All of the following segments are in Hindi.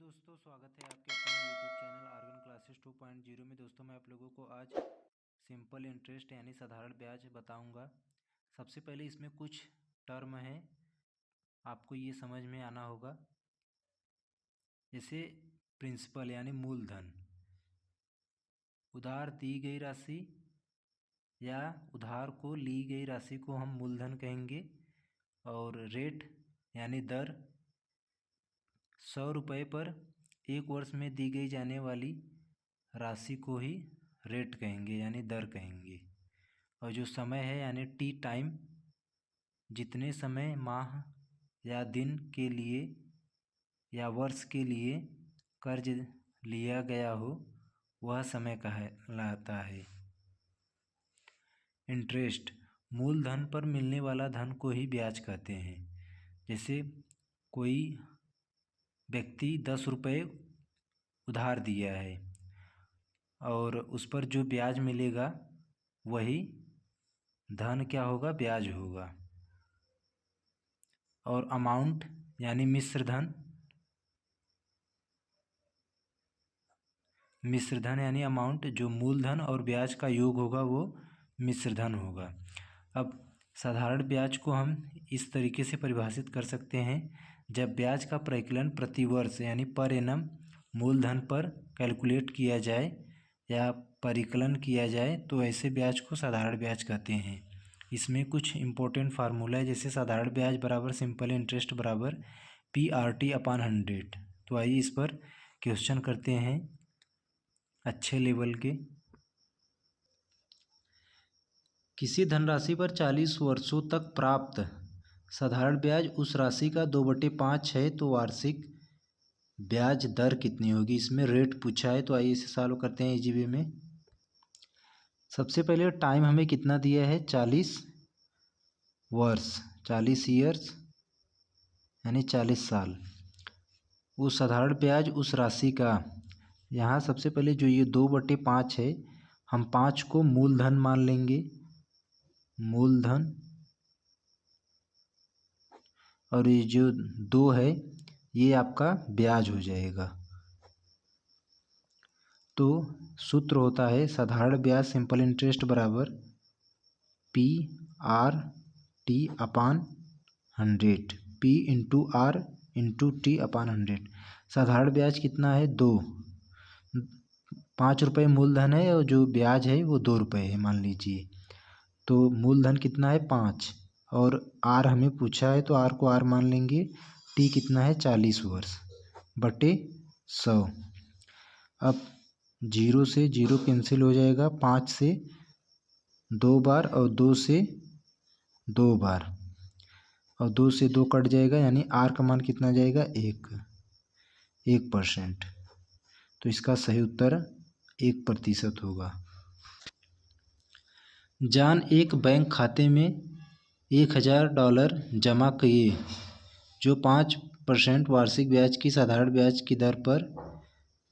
दोस्तों, स्वागत है आपके अपने यूट्यूब चैनल आर्गन क्लासेस 2.0 में। दोस्तों, मैं आप लोगों को आज सिंपल इंटरेस्ट यानी साधारण ब्याज बताऊंगा। सबसे पहले इसमें कुछ टर्म है, आपको ये समझ में आना होगा। जैसे प्रिंसिपल यानी मूलधन, उधार दी गई राशि या उधार को ली गई राशि को हम मूलधन कहेंगे। और रेट यानी दर, 100 रुपये पर एक वर्ष में दी गई जाने वाली राशि को ही रेट कहेंगे यानी दर कहेंगे। और जो समय है यानी टी टाइम, जितने समय माह या दिन के लिए या वर्ष के लिए कर्ज लिया गया हो वह समय कहलाता है। इंटरेस्ट, मूलधन पर मिलने वाला धन को ही ब्याज कहते हैं। जैसे कोई व्यक्ति 10 रुपये उधार दिया है और उस पर जो ब्याज मिलेगा वही धन क्या होगा, ब्याज होगा। और अमाउंट यानी मिश्रधन, मिश्रधन यानी अमाउंट, जो मूलधन और ब्याज का योग होगा वो मिश्रधन होगा। अब साधारण ब्याज को हम इस तरीके से परिभाषित कर सकते हैं, जब ब्याज का परिकलन प्रतिवर्ष यानी पर एनम मूलधन पर कैलकुलेट किया जाए या परिकलन किया जाए तो ऐसे ब्याज को साधारण ब्याज कहते हैं। इसमें कुछ इम्पोर्टेंट फार्मूला है, जैसे साधारण ब्याज बराबर सिंपल इंटरेस्ट बराबर PRT/100। तो आइए इस पर क्वेश्चन करते हैं अच्छे लेवल के। किसी धनराशि पर 40 वर्षों तक प्राप्त साधारण ब्याज उस राशि का 2/5 है तो वार्षिक ब्याज दर कितनी होगी। इसमें रेट पूछा है, तो आइए इसे सॉल्व करते हैं इजी वे में। सबसे पहले टाइम हमें कितना दिया है, 40 वर्ष, 40 ईयर्स यानी 40 साल। वो साधारण ब्याज उस राशि का, यहाँ सबसे पहले जो ये 2/5 है, हम 5 को मूलधन मान लेंगे, मूलधन। और ये जो 2 है ये आपका ब्याज हो जाएगा। तो सूत्र होता है साधारण ब्याज सिंपल इंटरेस्ट बराबर PRT/100, P/R/T/100। साधारण ब्याज कितना है, 2। 5 रुपये मूलधन है और जो ब्याज है वो 2 रुपये है मान लीजिए। तो मूलधन कितना है, 5, और आर हमें पूछा है तो आर को आर मान लेंगे। टी कितना है, 40 वर्ष बटे 100। अब 0 से 0 कैंसिल हो जाएगा, 5 से 2 बार और 2 से 2 बार, और 2 से 2 कट जाएगा, यानी आर का मान कितना जाएगा, 1%। तो इसका सही उत्तर 1% होगा। जॉन एक बैंक खाते में $1000 जमा किए जो 5% वार्षिक ब्याज की साधारण ब्याज की दर पर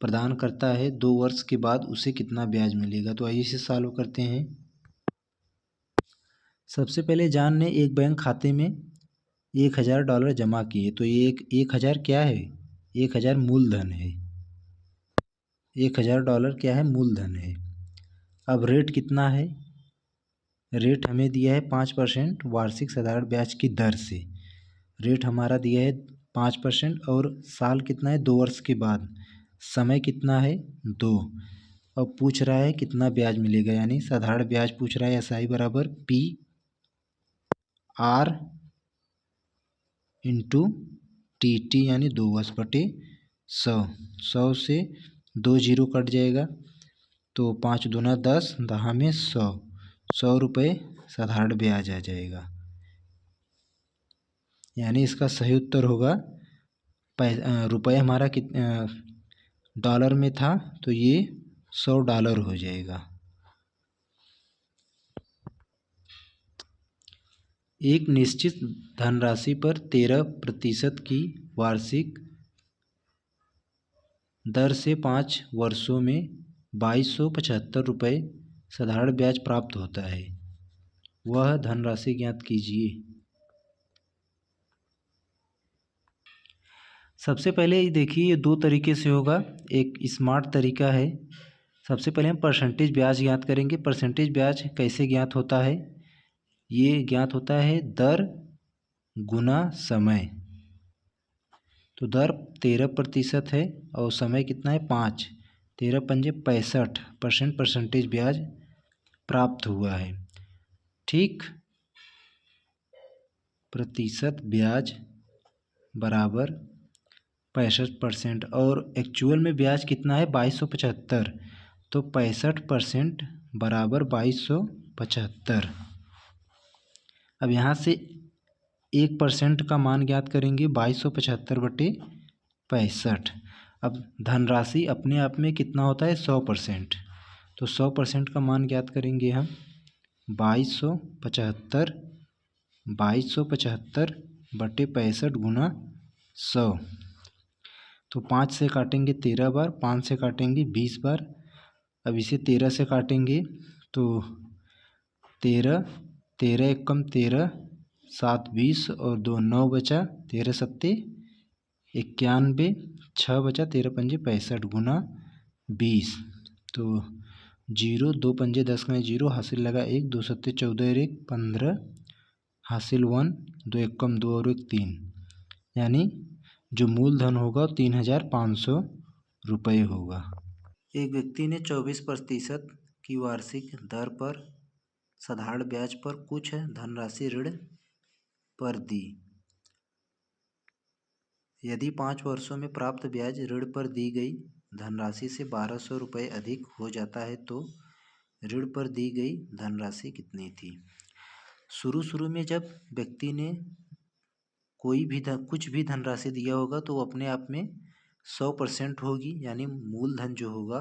प्रदान करता है। 2 वर्ष के बाद उसे कितना ब्याज मिलेगा। तो आइए इसे सॉल्व करते हैं। सबसे पहले जॉन ने एक बैंक खाते में $1000 जमा किए, तो ये 1000 क्या है, 1000 मूलधन है। $1000 क्या है, मूलधन है। अब रेट कितना है, रेट हमें दिया है 5% वार्षिक साधारण ब्याज की दर से। रेट हमारा दिया है 5% और साल कितना है, 2 वर्ष के बाद। समय कितना है, 2। अब पूछ रहा है कितना ब्याज मिलेगा, यानी साधारण ब्याज पूछ रहा है SI बराबर PR/TT यानी 2 वर्ष बटे 100। 100 से 2 जीरो कट जाएगा, तो 5 दूना 10, 10 में 100 रुपये साधारण ब्याज आ जाएगा। यानी इसका सही उत्तर होगा, रुपये हमारा डॉलर में था तो ये $100 हो जाएगा। एक निश्चित धनराशि पर 13% की वार्षिक दर से 5 वर्षों में 2275 रुपये साधारण ब्याज प्राप्त होता है। वह धनराशि ज्ञात कीजिए। सबसे पहले ये देखिए, ये दो तरीके से होगा। एक स्मार्ट तरीका है। सबसे पहले हम परसेंटेज ब्याज ज्ञात करेंगे। परसेंटेज ब्याज कैसे ज्ञात होता है? ये ज्ञात होता है दर गुना समय। तो दर 13% है और समय कितना है 5। 13 पंजे 65% परसेंटेज ब्याज प्राप्त हुआ है। ठीक, प्रतिशत ब्याज बराबर 65%। और एक्चुअल में ब्याज कितना है 2275। तो 65% बराबर 2275। अब यहाँ से 1% का मान ज्ञात करेंगे 2275/65। अब धनराशि अपने आप में कितना होता है 100%। तो 100% का मान ज्ञात करेंगे हम 2275। 2275/65 गुना 100। तो 5 से काटेंगे 13 बार, 5 से काटेंगे 20 बार। अब इसे 13 से काटेंगे तो 13, 13 एकम 13, 7 20 और 2 9 बचा, 13 सत्ते 91, 6 बचा, 13 पंजे 65 गुना 20। तो 0 2 पंजे 10 में 0 हासिल लगा 1, 2 सत्ते 14 और 1 15 हासिल 1, 2 एकम 2 और 1 3। यानी जो मूलधन होगा 3500 रुपये होगा। एक व्यक्ति ने 24% की वार्षिक दर पर साधारण ब्याज पर कुछ धनराशि ऋण पर दी। यदि 5 वर्षों में प्राप्त ब्याज ऋण पर दी गई धनराशि से 1200 रुपये अधिक हो जाता है तो ऋण पर दी गई धनराशि कितनी थी? शुरू में जब व्यक्ति ने कोई भी कुछ भी धनराशि दिया होगा तो वो अपने आप में 100% होगी, यानी मूलधन जो होगा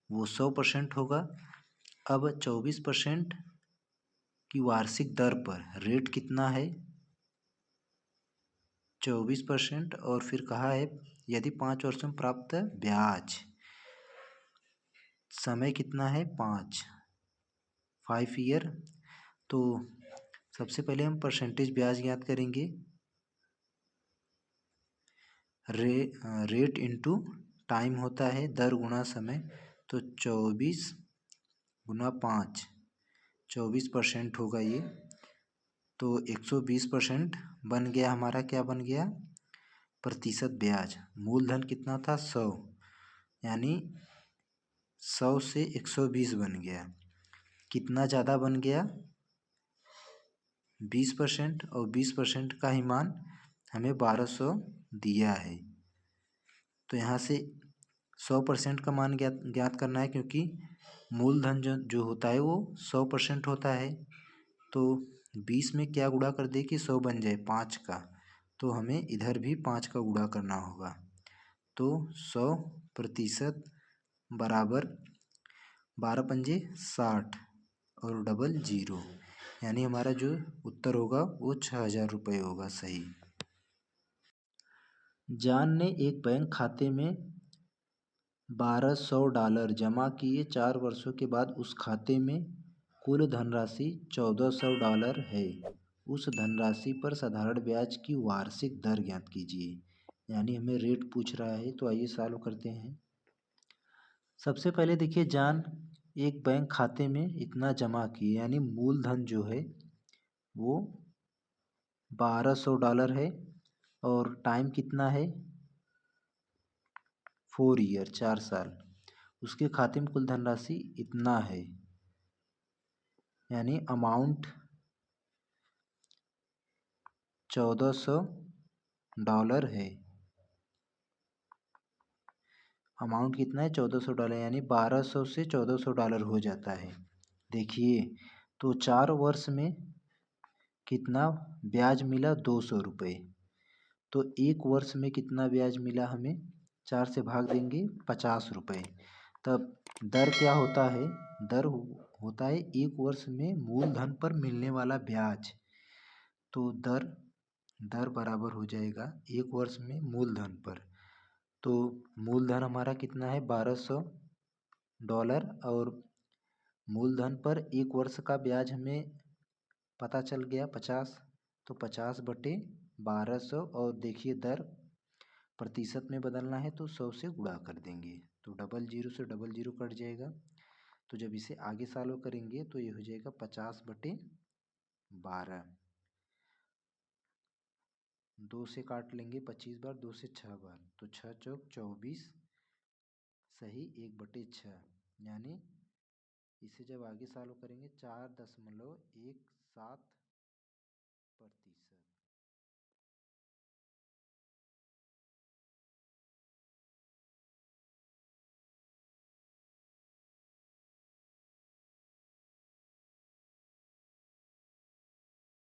वो 100% होगा। अब 24% की वार्षिक दर पर रेट कितना है 24%। और फिर कहा है यदि 5 वर्षों में प्राप्त ब्याज, समय कितना है 5 ईयर। तो सबसे पहले हम परसेंटेज ब्याज ज्ञात करेंगे। रेट इनटू टाइम होता है दर गुना समय। तो 24 गुना 5, 24% होगा ये। तो 120% बन गया हमारा। क्या बन गया? प्रतिशत ब्याज। मूलधन कितना था 100, यानी 100 से 120 बन गया। कितना ज़्यादा बन गया 20%। और 20% का ही मान हमें 1200 दिया है। तो यहाँ से 100% का मान ज्ञात करना है, क्योंकि मूलधन जो होता है वो 100% होता है। तो 20 में क्या गुणा कर दे कि 100 बन जाए 5 का। तो हमें इधर भी 5 का गुणा करना होगा। तो 100% बराबर 12 पंजे 60 और डबल 0, यानी हमारा जो उत्तर होगा वो 6000 रुपये होगा। सही। जॉन ने एक बैंक खाते में $1200 जमा किए। 4 वर्षों के बाद उस खाते में कुल धनराशि $1400 है। उस धनराशि पर साधारण ब्याज की वार्षिक दर ज्ञात कीजिए। यानी हमें रेट पूछ रहा है। तो आइए सॉल्व करते हैं। सबसे पहले देखिए, जॉन एक बैंक खाते में इतना जमा किए, यानी मूलधन जो है वो $1200 है। और टाइम कितना है 4 ईयर, 4 साल। उसके खाते में कुल धनराशि इतना है, यानी अमाउंट $1400 है। अमाउंट कितना है $1400, यानी 1200 से $1400 हो जाता है। देखिए, तो 4 वर्ष में कितना ब्याज मिला 200 रुपये। तो 1 वर्ष में कितना ब्याज मिला हमें 4 से भाग देंगे 50 रुपये। तब दर क्या होता है? दर होता है 1 वर्ष में मूलधन पर मिलने वाला ब्याज। तो दर बराबर हो जाएगा 1 वर्ष में मूलधन पर। तो मूलधन हमारा कितना है $1200, और मूलधन पर 1 वर्ष का ब्याज हमें पता चल गया 50। तो 50/1200। और देखिए दर प्रतिशत में बदलना है तो 100 से गुणा कर देंगे, तो डबल जीरो से डबल जीरो कट जाएगा। तो जब इसे आगे सॉल्व करेंगे तो ये हो जाएगा 50/12। 2 से काट लेंगे 25 बार, 2 से 6 बार, तो 6 चौक 24 सही 1/6, यानी इसे जब आगे सॉल्व करेंगे 4.17